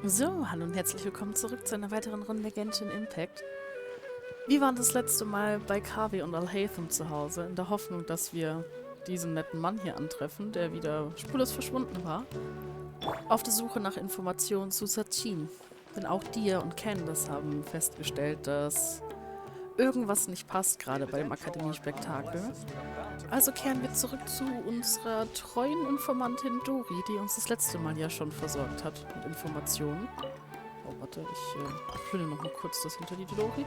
So, hallo und herzlich willkommen zurück zu einer weiteren Runde Genshin Impact. Wir waren das letzte Mal bei Kavi und Alhaitham zu Hause, in der Hoffnung, dass wir diesen netten Mann hier antreffen, der wieder spurlos verschwunden war, auf der Suche nach Informationen zu Sachin. Denn auch Dia und Candace haben festgestellt, dass irgendwas nicht passt, gerade bei dem Akademie-Spektakel. Also kehren wir zurück zu unserer treuen Informantin Dori, die uns das letzte Mal ja schon versorgt hat mit Informationen. Oh, warte, ich fülle noch mal kurz das hinter die Dori.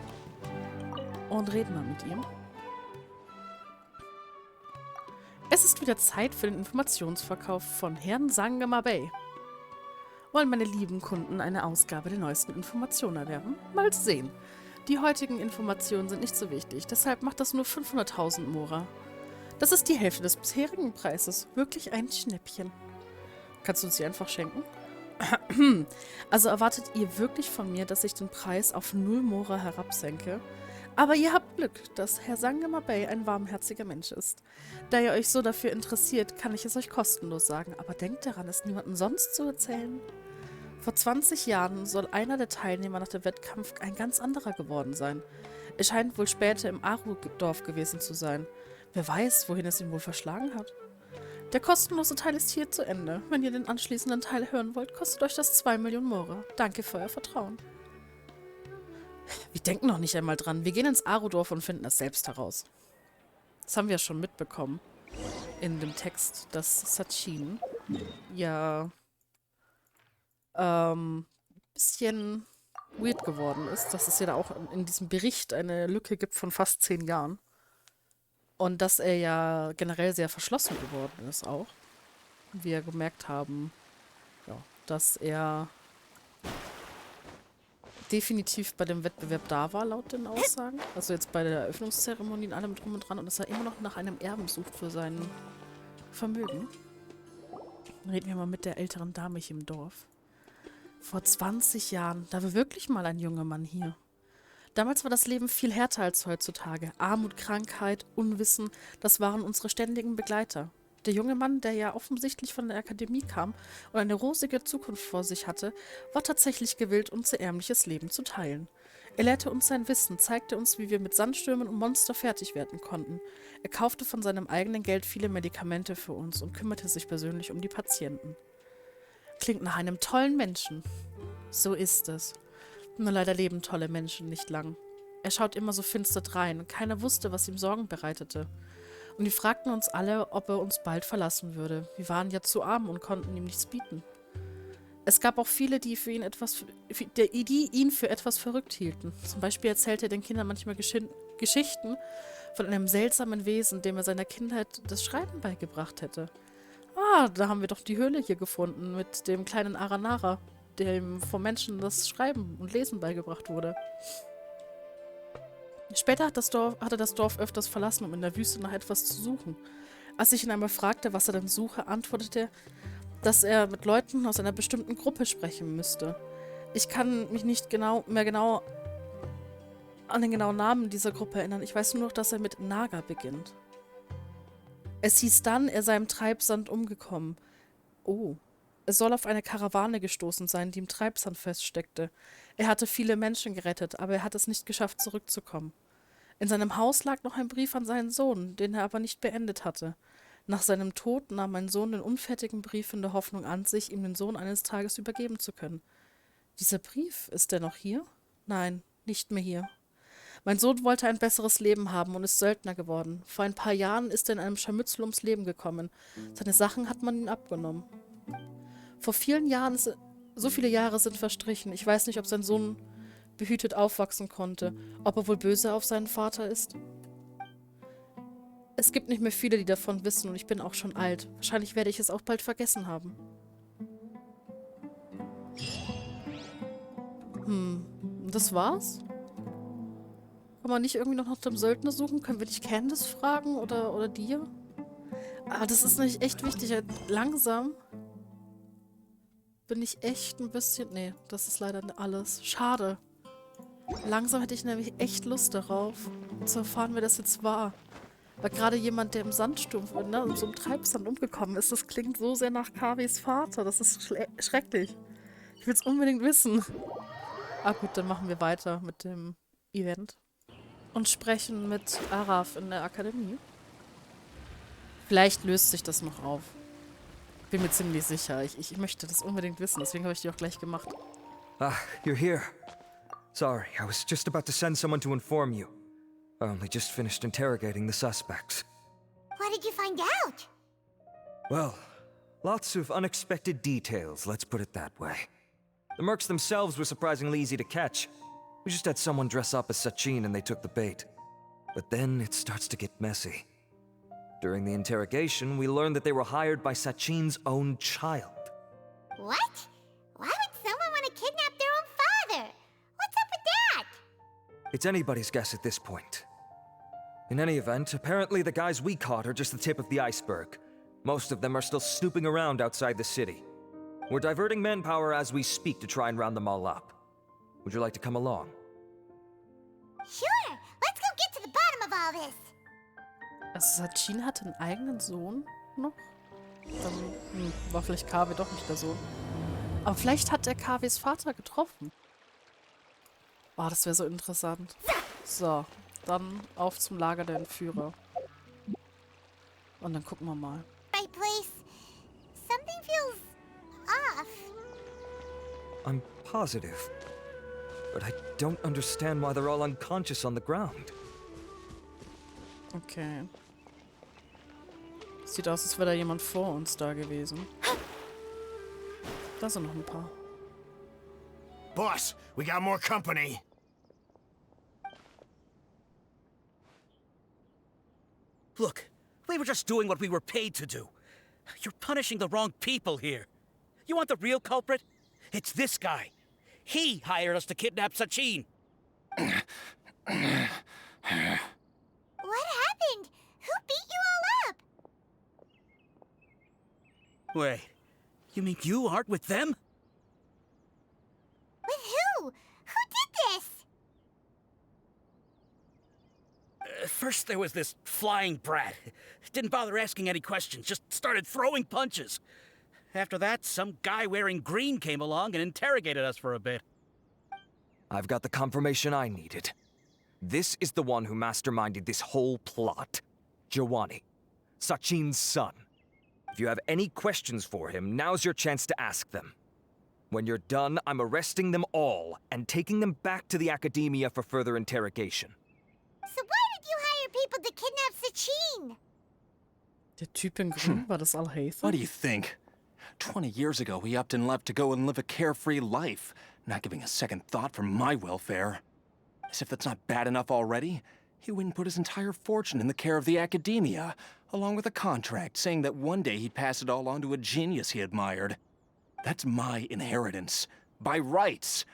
Und reden mal mit ihm. Es ist wieder Zeit für den Informationsverkauf von Herrn Sangama Bay. Wollen meine lieben Kunden eine Ausgabe der neuesten Informationen erwerben? Mal sehen. Die heutigen Informationen sind nicht so wichtig, deshalb macht das nur 500.000 Mora. Das ist die Hälfte des bisherigen Preises. Wirklich ein Schnäppchen. Kannst du uns sie einfach schenken? Also erwartet ihr wirklich von mir, dass ich den Preis auf 0 Mora herabsenke? Aber ihr habt Glück, dass Herr Sangama Bay ein warmherziger Mensch ist. Da ihr euch so dafür interessiert, kann ich es euch kostenlos sagen. Aber denkt daran, es niemandem sonst zu erzählen. Vor 20 Jahren soll einer der Teilnehmer nach dem Wettkampf ein ganz anderer geworden sein. Er scheint wohl später im Aru-Dorf gewesen zu sein. Wer weiß, wohin es ihn wohl verschlagen hat. Der kostenlose Teil ist hier zu Ende. Wenn ihr den anschließenden Teil hören wollt, kostet euch das 2 Millionen Mora. Danke für euer Vertrauen. Wir denken noch nicht einmal dran. Wir gehen ins Aru-Dorf und finden es selbst heraus. Das haben wir ja schon mitbekommen. In dem Text, dass Sachin ja bisschen weird geworden ist, dass es ja da auch in diesem Bericht eine Lücke gibt von fast 10 Jahren. Und dass er ja generell sehr verschlossen geworden ist auch. Wir gemerkt haben, ja, dass er definitiv bei dem Wettbewerb da war, laut den Aussagen. Also jetzt bei der Eröffnungszeremonie und allem drum und dran. Und dass er immer noch nach einem Erben sucht für sein Vermögen. Dann reden wir mal mit der älteren Dame hier im Dorf. Vor 20 Jahren, da war wirklich mal ein junger Mann hier. Damals war das Leben viel härter als heutzutage. Armut, Krankheit, Unwissen, das waren unsere ständigen Begleiter. Der junge Mann, der ja offensichtlich von der Akademie kam und eine rosige Zukunft vor sich hatte, war tatsächlich gewillt, unser ärmliches Leben zu teilen. Er lehrte uns sein Wissen, zeigte uns, wie wir mit Sandstürmen und Monster fertig werden konnten. Er kaufte von seinem eigenen Geld viele Medikamente für uns und kümmerte sich persönlich um die Patienten. Klingt nach einem tollen Menschen. So ist es. Nur leider leben tolle Menschen nicht lang. Er schaut immer so finster drein und keiner wusste, was ihm Sorgen bereitete. Und wir fragten uns alle, ob er uns bald verlassen würde. Wir waren ja zu arm und konnten ihm nichts bieten. Es gab auch viele, die ihn für etwas verrückt hielten. Zum Beispiel erzählte er den Kindern manchmal Geschichten von einem seltsamen Wesen, dem er seiner Kindheit das Schreiben beigebracht hätte. Ah, da haben wir doch die Höhle hier gefunden mit dem kleinen Aranara, dem vom Menschen das Schreiben und Lesen beigebracht wurde. Später hat er das Dorf öfters verlassen, um in der Wüste nach etwas zu suchen. Als ich ihn einmal fragte, was er denn suche, antwortete er, dass er mit Leuten aus einer bestimmten Gruppe sprechen müsste. Ich kann mich nicht mehr genau an den genauen Namen dieser Gruppe erinnern. Ich weiß nur noch, dass er mit Naga beginnt. Es hieß dann, er sei im Treibsand umgekommen. Oh. Es soll auf eine Karawane gestoßen sein, die im Treibsand feststeckte. Er hatte viele Menschen gerettet, aber er hat es nicht geschafft, zurückzukommen. In seinem Haus lag noch ein Brief an seinen Sohn, den er aber nicht beendet hatte. Nach seinem Tod nahm mein Sohn den unfertigen Brief in der Hoffnung an sich, ihm den Sohn eines Tages übergeben zu können. Dieser Brief, ist er noch hier? Nein, nicht mehr hier. Mein Sohn wollte ein besseres Leben haben und ist Söldner geworden. Vor ein paar Jahren ist er in einem Scharmützel ums Leben gekommen. Seine Sachen hat man ihm abgenommen. Vor vielen Jahren, so viele Jahre sind verstrichen. Ich weiß nicht, ob sein Sohn behütet aufwachsen konnte, ob er wohl böse auf seinen Vater ist. Es gibt nicht mehr viele, die davon wissen und ich bin auch schon alt. Wahrscheinlich werde ich es auch bald vergessen haben. Das war's? Kann man nicht irgendwie noch nach dem Söldner suchen? Können wir nicht Candace fragen oder dir? Ah, das ist nicht echt wichtig. Langsam bin ich echt ein bisschen... Nee, das ist leider alles. Schade. Langsam hätte ich nämlich echt Lust darauf, zu erfahren, wer das jetzt war. Weil gerade jemand, der im Sandsturm, ne, in so einem Treibsand umgekommen ist, das klingt so sehr nach Kavis Vater. Das ist schrecklich. Ich will's unbedingt wissen. Ah gut, dann machen wir weiter mit dem Event. Und sprechen mit Araf in der Akademie. Vielleicht löst sich das noch auf. Bin mir ziemlich sicher. Ich möchte das unbedingt wissen, deswegen habe ich die auch gleich gemacht. Ah, you're here. Sorry, I was just about to send someone to inform you. I only just finished interrogating the suspects. What did you find out? Well, lots of unexpected details, let's put it that way. The mercs themselves were surprisingly easy to catch. We just had someone dress up as Sachin and they took the bait. But then it starts to get messy. During the interrogation, we learned that they were hired by Sachin's own child. What? Why would someone want to kidnap their own father? What's up with that? It's anybody's guess at this point. In any event, apparently the guys we caught are just the tip of the iceberg. Most of them are still snooping around outside the city. We're diverting manpower as we speak to try and round them all up. Would you like to come along? Sure, let's go get to the bottom of all this. Also Sachin hatte einen eigenen Sohn noch? Dann war vielleicht Kawe doch nicht der Sohn. Aber vielleicht hat er Kawes Vater getroffen. Oh, das wäre so interessant. So, dann auf zum Lager der Entführer. Und dann gucken wir mal. Right place. Something feels off. I'm positive. But I don't understand why they're all unconscious on the ground. Okay. Sieht aus, als wäre da jemand vor uns da gewesen. Da sind noch ein paar. Boss, we got more company. Look, we were just doing what we were paid to do. You're punishing the wrong people here. You want the real culprit? It's this guy. He hired us to kidnap Sachin. What happened? Who beat you all up? Wait, you mean you aren't with them? With who? Who did this? First there was this flying brat. Didn't bother asking any questions, just started throwing punches. After that, some guy wearing green came along and interrogated us for a bit. I've got the confirmation I needed. This is the one who masterminded this whole plot. Jawani, Sachin's son. If you have any questions for him, now's your chance to ask them. When you're done, I'm arresting them all and taking them back to the Academia for further interrogation. So why did you hire people to kidnap Sachin? Der Typ in Grün, war das Al-Haytham? What do you think? 20 years ago, he upped and left to go and live a carefree life, not giving a second thought for my welfare. As if that's not bad enough already, he went and put his entire fortune in the care of the Academia, along with a contract saying that one day he'd pass it all on to a genius he admired. That's my inheritance, by rights.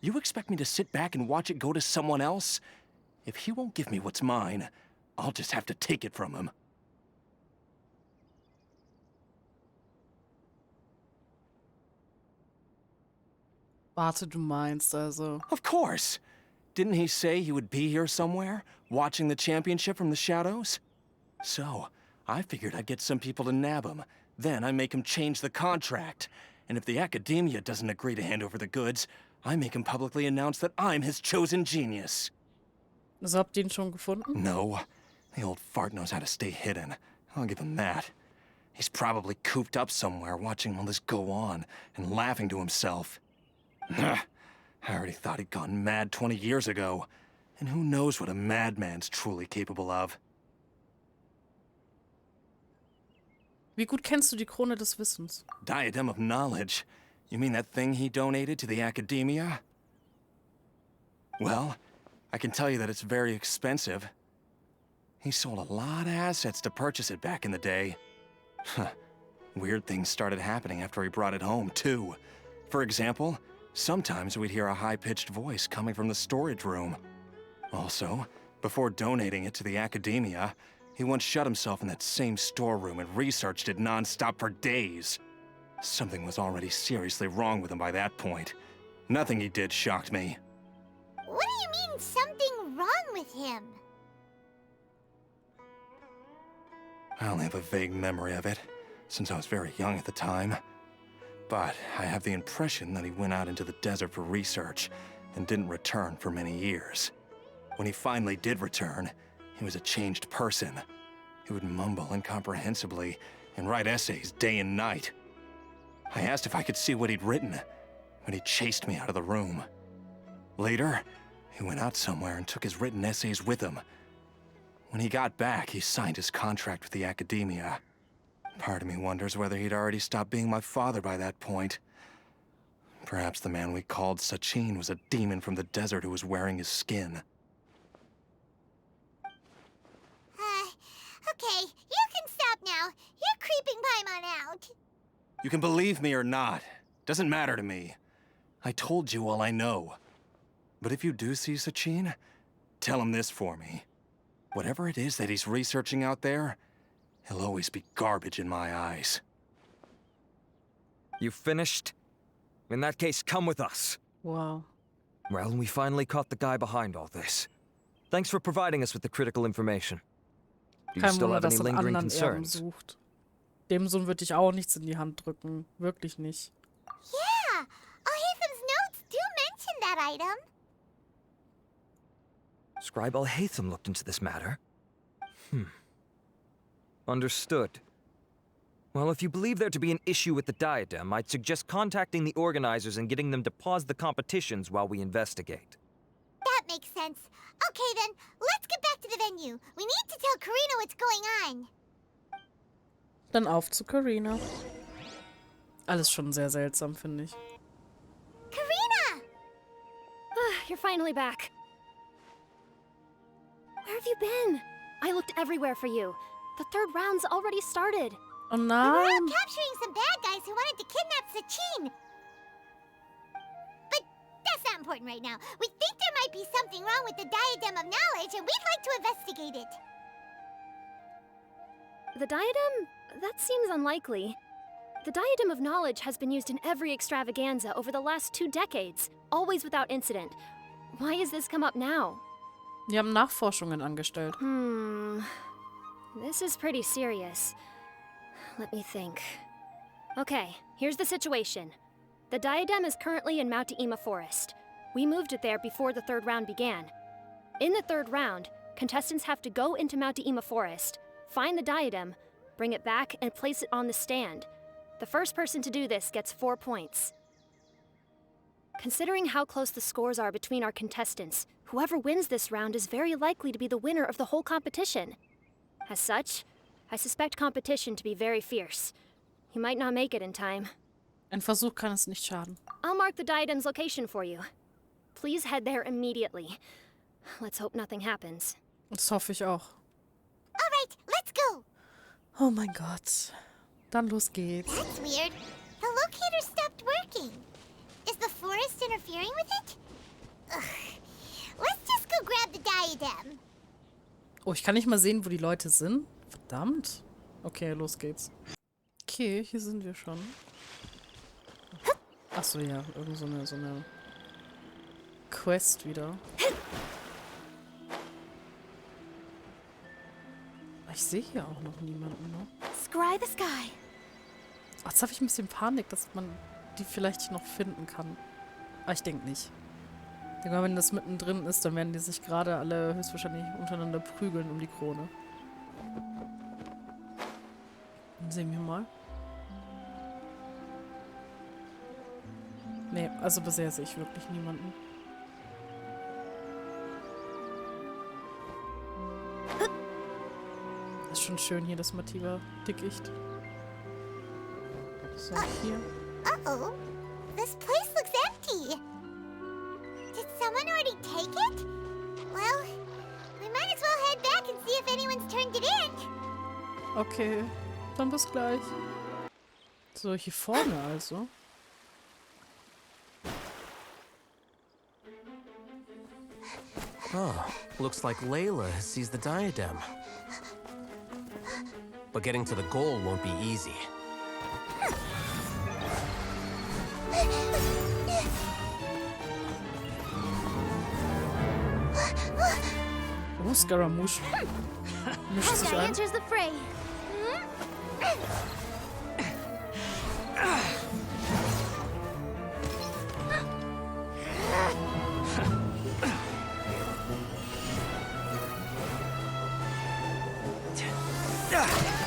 You expect me to sit back and watch it go to someone else? If he won't give me what's mine, I'll just have to take it from him. Warte, du meinst also. Of course! Didn't he say he would be here somewhere, watching the championship from the shadows? So, I figured I'd get some people to nab him. Then I make him change the contract. And if the Academia doesn't agree to hand over the goods, I make him publicly announce that I'm his chosen genius. Also habt ihr ihn schon gefunden? No. The old fart knows how to stay hidden. I'll give him that. He's probably cooped up somewhere watching all this go on and laughing to himself. I already thought he'd gone mad 20 years ago. And who knows what a madman's truly capable of. Wie gut kennst du die Krone des Wissens? Diadem of knowledge? You mean that thing he donated to the Academia? Well, I can tell you that it's very expensive. He sold a lot of assets to purchase it back in the day. Weird things started happening after he brought it home, too. For example, sometimes we'd hear a high-pitched voice coming from the storage room. Also, before donating it to the Academia, he once shut himself in that same storeroom and researched it non-stop for days. Something was already seriously wrong with him by that point. Nothing he did shocked me. What do you mean, something wrong with him? I only have a vague memory of it, since I was very young at the time. But I have the impression that he went out into the desert for research and didn't return for many years. When he finally did return, he was a changed person. He would mumble incomprehensibly and write essays day and night. I asked if I could see what he'd written, but he chased me out of the room. Later, he went out somewhere and took his written essays with him. When he got back, he signed his contract with the Akademie. Part of me wonders whether he'd already stopped being my father by that point. Perhaps the man we called Sachin was a demon from the desert who was wearing his skin. Okay, you can stop now. You're creeping Paimon out. You can believe me or not. Doesn't matter to me. I told you all I know. But if you do see Sachin, tell him this for me. Whatever it is that he's researching out there, he'll always be garbage in my eyes. You finished? In that case, come with us. Wow. Well, we finally caught the guy behind all this. Thanks for providing us with the critical information. Do you Kein still Wunder, have any dass er einen lingering anderen Erben concerns? sucht. Dem Sohn würde ich auch nichts in die Hand drücken. Wirklich nicht. Yeah, Al-Haytham's notes do mention that item. Scribe Al-Haytham looked into this matter. Understood. Well, if you believe there to be an issue with the diadem, I'd suggest contacting the organizers and getting them to pause the competitions while we investigate. That makes sense. Okay then, let's get back to the venue. We need to tell Karina what's going on. Dann auf zu Karina. Alles schon sehr seltsam, finde ich. Karina! You're finally back. Where have you been? I looked everywhere for you. The third round's already started. Oh We were out nein! capturing some bad guys who wanted to kidnap Sachin. But that's not important right now. We think there might be something wrong with the Diadem of Knowledge, and we'd like to investigate it. The diadem? That seems unlikely. The Diadem of Knowledge has been used in every extravaganza over the last 2 decades, always without incident. Why has this come up now? Die haben Nachforschungen angestellt. This is pretty serious. Let me think. Okay, here's the situation. The diadem is currently in Mount Ima Forest. We moved it there before the third round began. In the third round, contestants have to go into Mount Ima Forest, find the diadem, bring it back, and place it on the stand. The first person to do this gets 4 points. Considering how close the scores are between our contestants, whoever wins this round is very likely to be the winner of the whole competition. As such, I suspect competition to be very fierce. You might not make it in time. Ein Versuch kann es nicht schaden. I'll mark the diadem's location for you. Please head there immediately. Let's hope nothing happens. Das hoffe ich auch. All right, let's go. Oh mein Gott. Dann los geht's. That's weird. The locator stopped working. Is the forest interfering with it? Ugh. Let's just go grab the diadem. Oh, ich kann nicht mal sehen, wo die Leute sind. Verdammt. Okay, los geht's. Okay, hier sind wir schon. Achso, ja. Irgend so eine Quest wieder. Ich sehe hier auch noch niemanden, ne? Scry the sky. Ach, jetzt habe ich ein bisschen Panik, dass man die vielleicht noch finden kann. Aber ich denke nicht. Ich denke mal, wenn das mittendrin ist, dann werden die sich gerade alle höchstwahrscheinlich untereinander prügeln um die Krone. Dann sehen wir mal. Nee, also bisher sehe ich wirklich niemanden. Ist schon schön hier, das Mativa-Dickicht. So, hier. Uh-oh. This place looks empty. Did someone already take it? Well, we might as well head back and see if anyone's turned it in. Okay, dann bis gleich. So, hier vorne also. Oh, looks like Layla sees the diadem. But getting to the goal won't be easy. Oh, Scaramouche. Mischt sich ein. Enters the fray.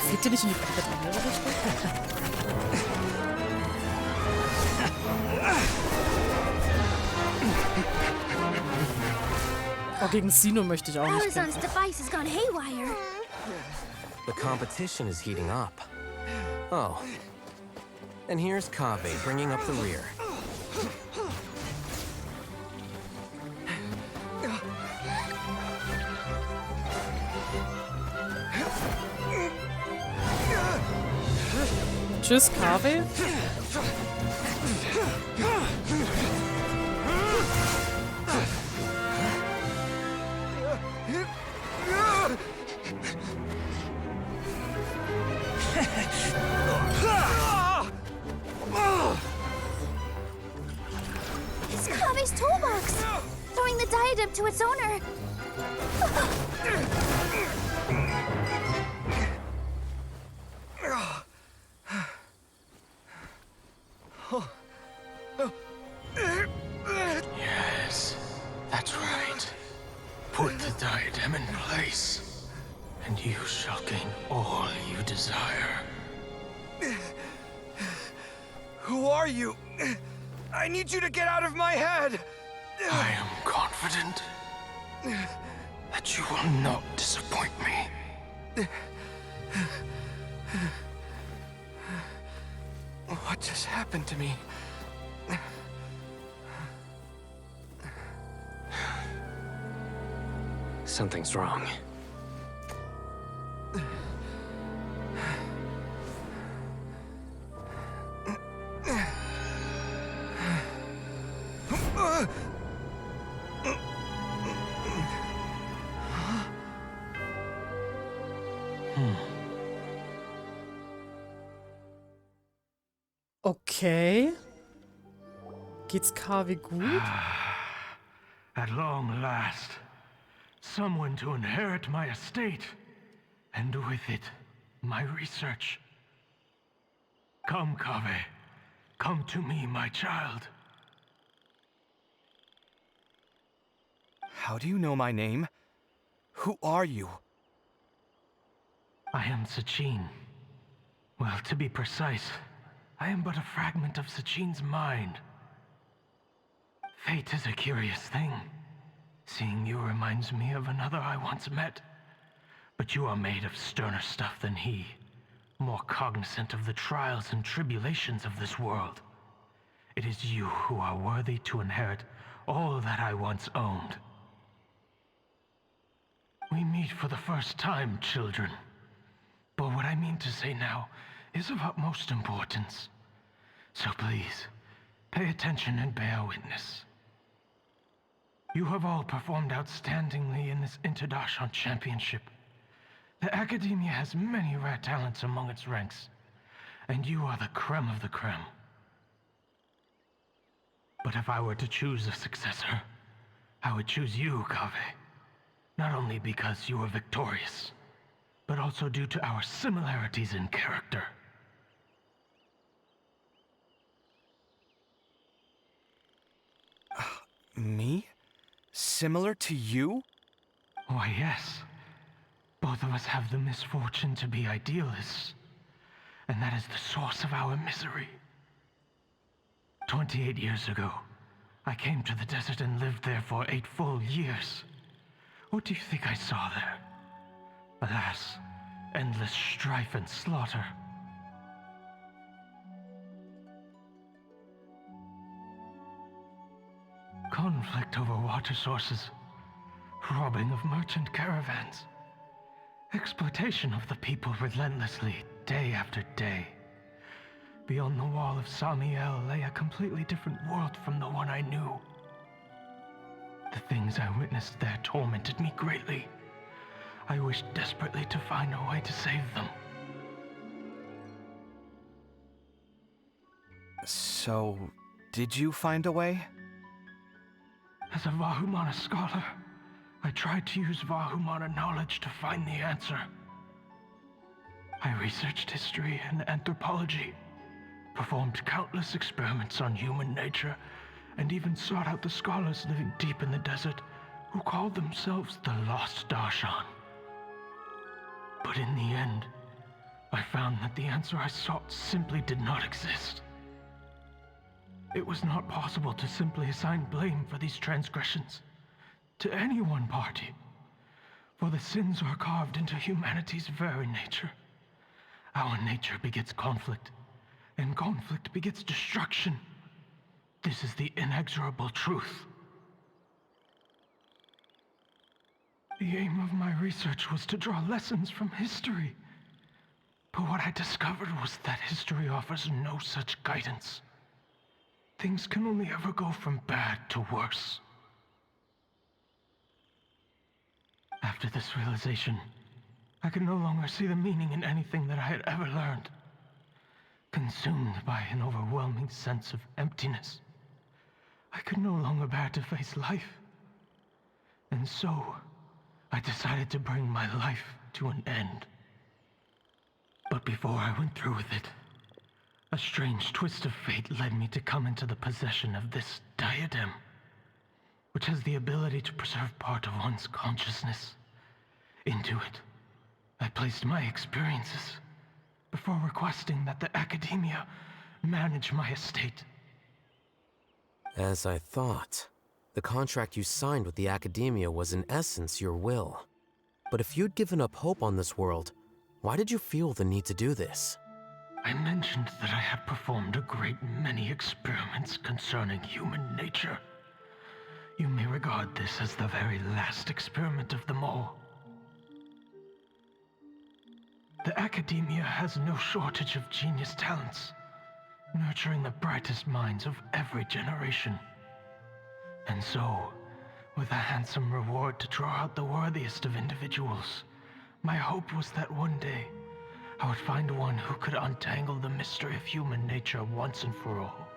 Fliegt ihr nicht in die komplett andere Richtung? Oh, gegen Sino möchte ich auch nicht kämpfen. Alizon's device has gone haywire. The competition is heating up. Oh. And here's Kaveh bringing up the rear. Tschüss, Kaveh. It's Kave's toolbox! Throwing the diadem to its owner. Yes, that's right. Put the diadem in place, and you shall gain all you desire. Who are you? I need you to get out of my head! I am confident that you will not disappoint me. What just happened to me? Something's wrong. Okay. Geht's Kaveh gut? At long last, someone to inherit my estate, and with it, my research. Come, Kaveh. Come to me, my child. How do you know my name? Who are you? I am Sachin. Well, to be precise, I am but a fragment of Sachin's mind. Fate is a curious thing. Seeing you reminds me of another I once met. But you are made of sterner stuff than he, more cognizant of the trials and tribulations of this world. It is you who are worthy to inherit all that I once owned. We meet for the first time, children. But what I mean to say now is of utmost importance. So please, pay attention and bear witness. You have all performed outstandingly in this Interdashon Championship. The Academia has many rare talents among its ranks, and you are the creme of the creme. But if I were to choose a successor, I would choose you, Kaveh. Not only because you were victorious, but also due to our similarities in character. Me? Similar to you? Why, yes. Both of us have the misfortune to be idealists, and that is the source of our misery. 28 years ago, I came to the desert and lived there for 8 full years. What do you think I saw there? Alas, endless strife and slaughter. Conflict over water sources, robbing of merchant caravans, exploitation of the people relentlessly, day after day. Beyond the wall of Samiel lay a completely different world from the one I knew. The things I witnessed there tormented me greatly. I wished desperately to find a way to save them. So, did you find a way? As a Vahumana scholar, I tried to use Vahumana knowledge to find the answer. I researched history and anthropology, performed countless experiments on human nature, and even sought out the scholars living deep in the desert who called themselves the Lost Darshan. But in the end, I found that the answer I sought simply did not exist. It was not possible to simply assign blame for these transgressions to any one party, for the sins are carved into humanity's very nature. Our nature begets conflict, and conflict begets destruction. This is the inexorable truth. The aim of my research was to draw lessons from history. But what I discovered was that history offers no such guidance. Things can only ever go from bad to worse. After this realization, I could no longer see the meaning in anything that I had ever learned. Consumed by an overwhelming sense of emptiness, I could no longer bear to face life. And so, I decided to bring my life to an end. But before I went through with it, a strange twist of fate led me to come into the possession of this diadem, which has the ability to preserve part of one's consciousness. Into it, I placed my experiences before requesting that the Academia manage my estate. As I thought, the contract you signed with the Academia was in essence your will. But if you'd given up hope on this world, why did you feel the need to do this? I mentioned that I had performed a great many experiments concerning human nature. You may regard this as the very last experiment of them all. The Academia has no shortage of genius talents, nurturing the brightest minds of every generation. And so, with a handsome reward to draw out the worthiest of individuals, my hope was that one day, I would find one who could untangle the mystery of human nature once and for all,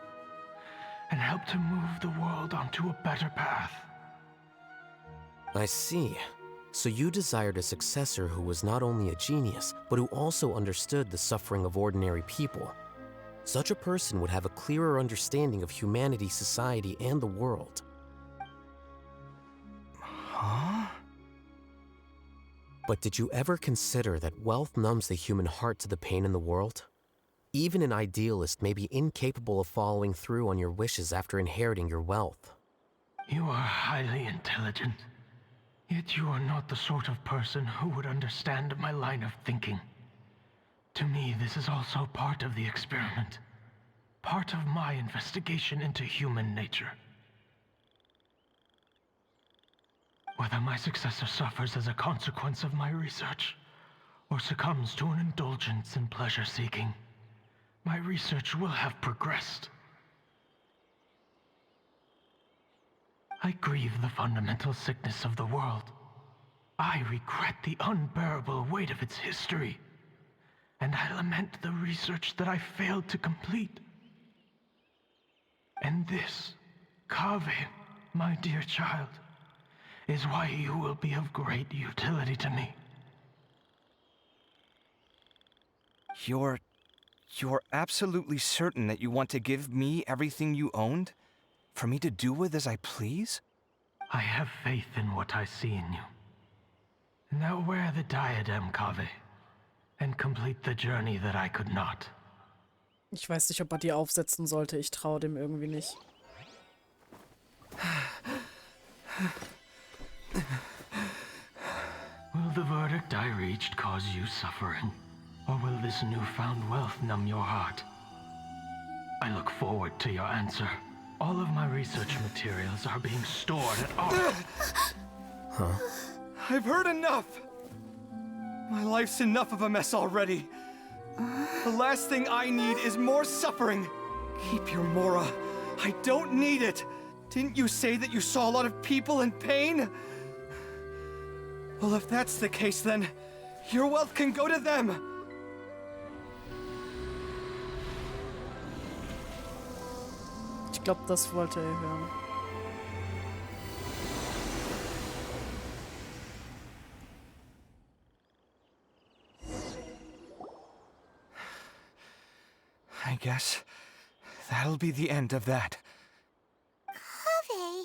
and help to move the world onto a better path. I see. So you desired a successor who was not only a genius, but who also understood the suffering of ordinary people. Such a person would have a clearer understanding of humanity, society, and the world. Huh? But did you ever consider that wealth numbs the human heart to the pain in the world? Even an idealist may be incapable of following through on your wishes after inheriting your wealth. You are highly intelligent, yet you are not the sort of person who would understand my line of thinking. To me, this is also part of the experiment, part of my investigation into human nature. Whether my successor suffers as a consequence of my research, or succumbs to an indulgence in pleasure-seeking, my research will have progressed. I grieve the fundamental sickness of the world. I regret the unbearable weight of its history, and I lament the research that I failed to complete. And this, Kaveh, my dear child, is why you will be of great utility to me. You're absolutely certain that you want to give me everything you owned? For me to do with as I please? I have faith in what I see in you. Now wear the diadem, Kaveh, and complete the journey that I could not. Ich weiß nicht, ob er die aufsetzen sollte. Ich traue dem irgendwie nicht. Will the verdict I reached cause you suffering? Or will this newfound wealth numb your heart? I look forward to your answer. All of my research materials are being stored at our... Huh? I've heard enough! My life's enough of a mess already. The last thing I need is more suffering. Keep your Mora. I don't need it. Didn't you say that you saw a lot of people in pain? Well, if that's the case, then your wealth can go to them. Ich glaube, das wollte er hören. I guess that'll be the end of that. Kaveh.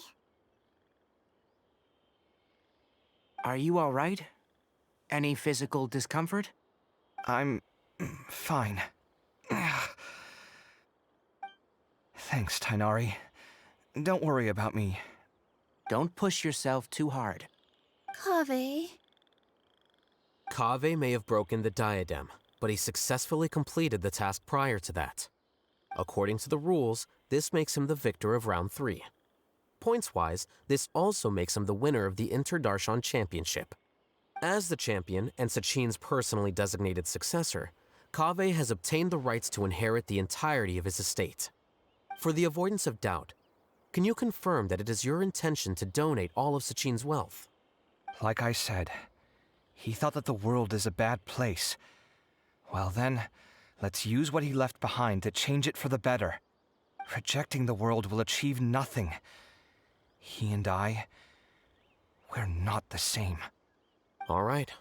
Are you all right? Any physical discomfort? I'm Fine. Thanks, Tainari. Don't worry about me. Don't push yourself too hard. Kaveh. Kaveh may have broken the diadem, but he successfully completed the task prior to that. According to the rules, this makes him the victor of round 3. Points-wise, this also makes him the winner of the Inter-Darshan Championship. As the champion and Sachin's personally designated successor, Kaveh has obtained the rights to inherit the entirety of his estate. For the avoidance of doubt, can you confirm that it is your intention to donate all of Sachin's wealth? Like I said, he thought that the world is a bad place. Well then, let's use what he left behind to change it for the better. Rejecting the world will achieve nothing. He and I, we're not the same. All right.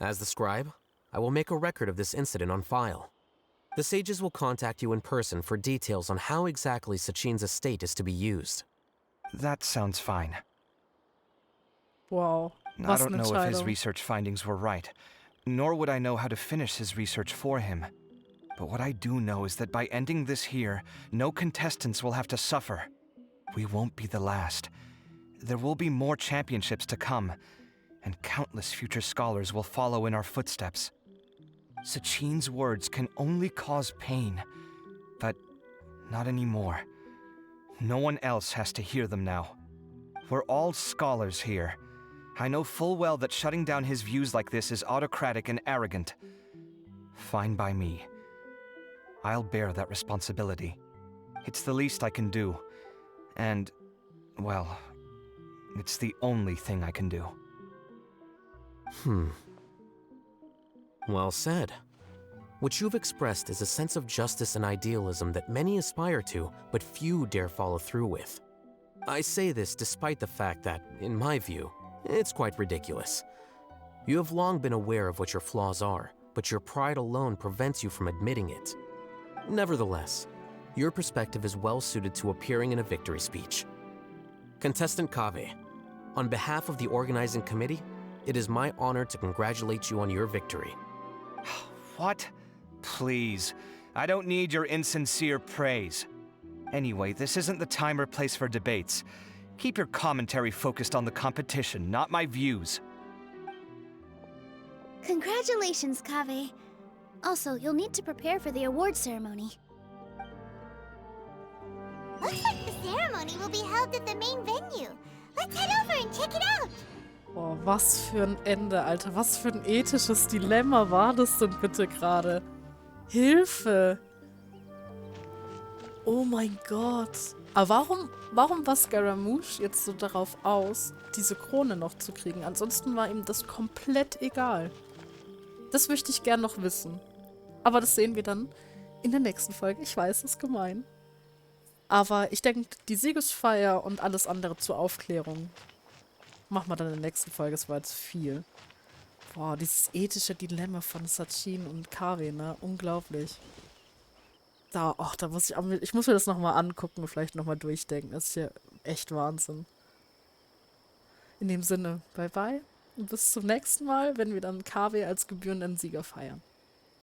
As the scribe, I will make a record of this incident on file. The sages will contact you in person for details on how exactly Sachin's estate is to be used. That sounds fine. Wow. I Was don't eine know if his Entscheidung. research findings were right, nor would I know how to finish his research for him. But what I do know is that by ending this here, no contestants will have to suffer. We won't be the last. There will be more championships to come, and countless future scholars will follow in our footsteps. Sachin's words can only cause pain, but not anymore. No one else has to hear them now. We're all scholars here. I know full well that shutting down his views like this is autocratic and arrogant. Fine by me. I'll bear that responsibility. It's the least I can do. And, well, it's the only thing I can do. Well said. What you've expressed is a sense of justice and idealism that many aspire to, but few dare follow through with. I say this despite the fact that, in my view, it's quite ridiculous. You have long been aware of what your flaws are, but your pride alone prevents you from admitting it. Nevertheless, your perspective is well suited to appearing in a victory speech. Contestant Kaveh, on behalf of the organizing committee, it is my honor to congratulate you on your victory. What? Please. I don't need your insincere praise. Anyway, this isn't the time or place for debates. Keep your commentary focused on the competition, not my views. Congratulations, Kaveh. Also, you'll need to prepare for the award ceremony. Looks like the ceremony will be held at the main venue. Let's head over and check it out. Boah, was für ein Ende, Alter. Was für ein ethisches Dilemma war das denn bitte gerade? Hilfe! Oh mein Gott. Aber warum war Scaramouche jetzt so darauf aus, diese Krone noch zu kriegen? Ansonsten war ihm das komplett egal. Das möchte ich gern noch wissen. Aber das sehen wir dann in der nächsten Folge. Ich weiß, es ist gemein. Aber ich denke, die Siegesfeier und alles andere zur Aufklärung machen wir dann in der nächsten Folge. Es war jetzt viel. Boah, dieses ethische Dilemma von Sachin und Kaveh, ne? Unglaublich. Da muss ich muss mir das nochmal angucken und vielleicht nochmal durchdenken. Das ist hier echt Wahnsinn. In dem Sinne, bye bye und bis zum nächsten Mal, wenn wir dann Kaveh als gebührenden Sieger feiern.